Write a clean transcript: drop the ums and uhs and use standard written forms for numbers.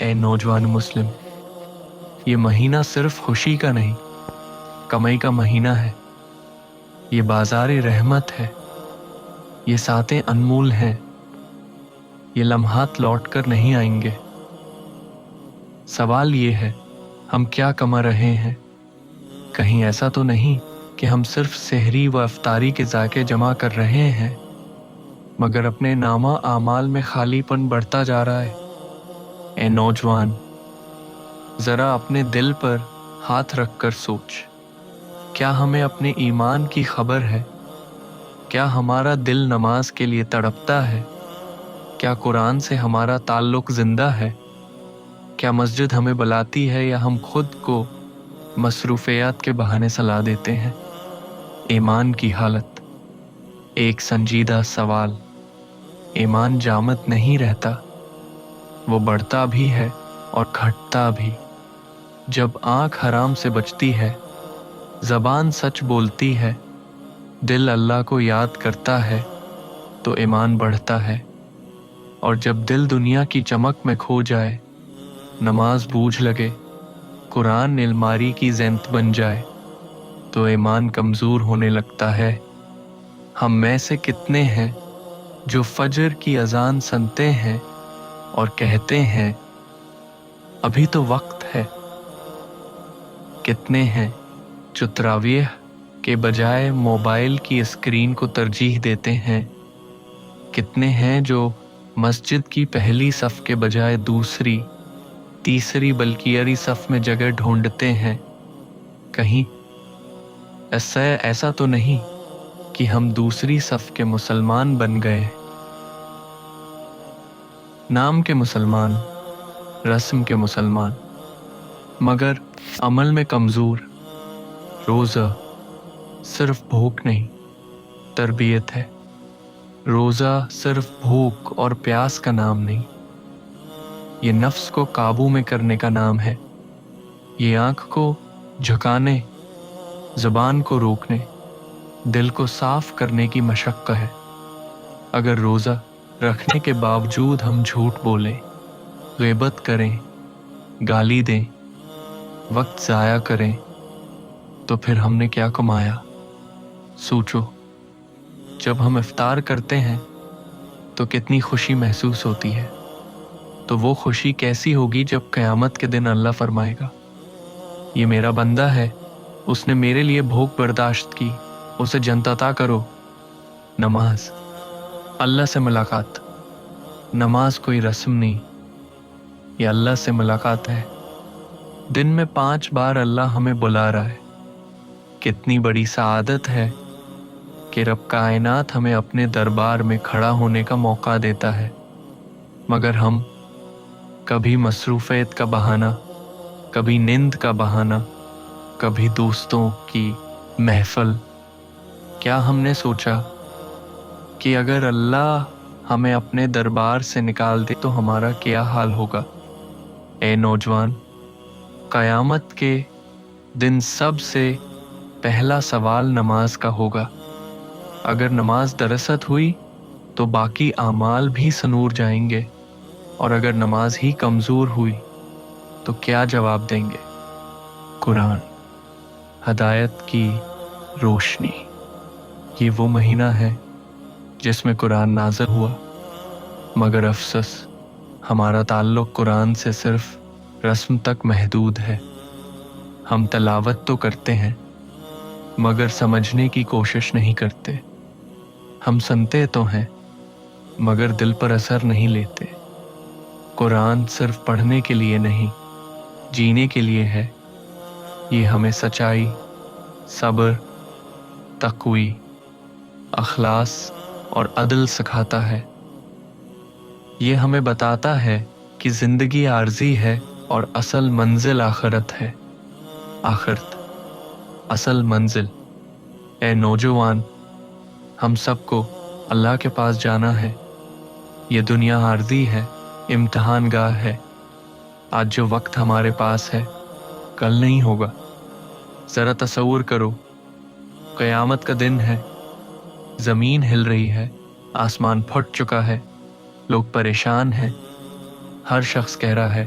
اے نوجوان مسلم، یہ مہینہ صرف خوشی کا نہیں، کمائی کا مہینہ ہے۔ یہ بازار رحمت ہے، یہ ساتیں انمول ہیں، یہ لمحات لوٹ کر نہیں آئیں گے۔ سوال یہ ہے، ہم کیا کما رہے ہیں؟ کہیں ایسا تو نہیں کہ ہم صرف سحری و افطاری کے ذائقے جمع کر رہے ہیں، مگر اپنے نامہ اعمال میں خالی پن بڑھتا جا رہا ہے؟ اے نوجوان، ذرا اپنے دل پر ہاتھ رکھ کر سوچ، کیا ہمیں اپنے ایمان کی خبر ہے؟ کیا ہمارا دل نماز کے لیے تڑپتا ہے؟ کیا قرآن سے ہمارا تعلق زندہ ہے؟ کیا مسجد ہمیں بلاتی ہے یا ہم خود کو مصروفیات کے بہانے سلا دیتے ہیں؟ ایمان کی حالت، ایک سنجیدہ سوال۔ ایمان جامد نہیں رہتا، وہ بڑھتا بھی ہے اور گھٹتا بھی۔ جب آنکھ حرام سے بچتی ہے، زبان سچ بولتی ہے، دل اللہ کو یاد کرتا ہے، تو ایمان بڑھتا ہے۔ اور جب دل دنیا کی چمک میں کھو جائے، نماز بوجھ لگے، قرآن الماری کی زینت بن جائے، تو ایمان کمزور ہونے لگتا ہے۔ ہم میں سے کتنے ہیں جو فجر کی اذان سنتے ہیں اور کہتے ہیں ابھی تو وقت ہے؟ کتنے ہیں جو تراویح کے بجائے موبائل کی اسکرین کو ترجیح دیتے ہیں؟ کتنے ہیں جو مسجد کی پہلی صف کے بجائے دوسری، تیسری بلکہ صف میں جگہ ڈھونڈتے ہیں؟ کہیں ایسا تو نہیں کہ ہم دوسری صف کے مسلمان بن گئے؟ نام کے مسلمان، رسم کے مسلمان، مگر عمل میں کمزور۔ روزہ صرف بھوک نہیں، تربیت ہے۔ روزہ صرف بھوک اور پیاس کا نام نہیں، یہ نفس کو قابو میں کرنے کا نام ہے۔ یہ آنکھ کو جھکانے، زبان کو روکنے، دل کو صاف کرنے کی مشق ہے۔ اگر روزہ رکھنے کے باوجود ہم جھوٹ بولیں، غیبت کریں، گالی دیں، وقت ضائع کریں، تو پھر ہم نے کیا کمایا؟ سوچو، جب ہم افطار کرتے ہیں تو کتنی خوشی محسوس ہوتی ہے، تو وہ خوشی کیسی ہوگی جب قیامت کے دن اللہ فرمائے گا یہ میرا بندہ ہے، اس نے میرے لیے بھوک برداشت کی، اسے جنت عطا کرو۔ نماز، اللہ سے ملاقات۔ نماز کوئی رسم نہیں، یہ اللہ سے ملاقات ہے۔ دن میں 5 بار اللہ ہمیں بلا رہا ہے۔ کتنی بڑی سعادت ہے کہ رب کائنات ہمیں اپنے دربار میں کھڑا ہونے کا موقع دیتا ہے، مگر ہم کبھی مصروفیت کا بہانہ، کبھی نیند کا بہانہ، کبھی دوستوں کی محفل۔ کیا ہم نے سوچا کہ اگر اللہ ہمیں اپنے دربار سے نکال دے تو ہمارا کیا حال ہوگا؟ اے نوجوان، قیامت کے دن سب سے پہلا سوال نماز کا ہوگا۔ اگر نماز درست ہوئی تو باقی اعمال بھی سنور جائیں گے، اور اگر نماز ہی کمزور ہوئی تو کیا جواب دیں گے؟ قرآن، ہدایت کی روشنی۔ یہ وہ مہینہ ہے جس میں قرآن نازل ہوا، مگر افسوس ہمارا تعلق قرآن سے صرف رسم تک محدود ہے۔ ہم تلاوت تو کرتے ہیں مگر سمجھنے کی کوشش نہیں کرتے۔ ہم سنتے تو ہیں مگر دل پر اثر نہیں لیتے۔ قرآن صرف پڑھنے کے لیے نہیں، جینے کے لیے ہے۔ یہ ہمیں سچائی، صبر، تقوی، اخلاص اور عدل سکھاتا ہے۔ یہ ہمیں بتاتا ہے کہ زندگی عارضی ہے اور اصل منزل آخرت ہے۔ آخرت، اصل منزل۔ اے نوجوان، ہم سب کو اللہ کے پاس جانا ہے۔ یہ دنیا عارضی ہے، امتحان گاہ ہے۔ آج جو وقت ہمارے پاس ہے کل نہیں ہوگا۔ ذرا تصور کرو، قیامت کا دن ہے، زمین ہل رہی ہے، آسمان پھٹ چکا ہے، لوگ پریشان ہیں، ہر شخص کہہ رہا ہے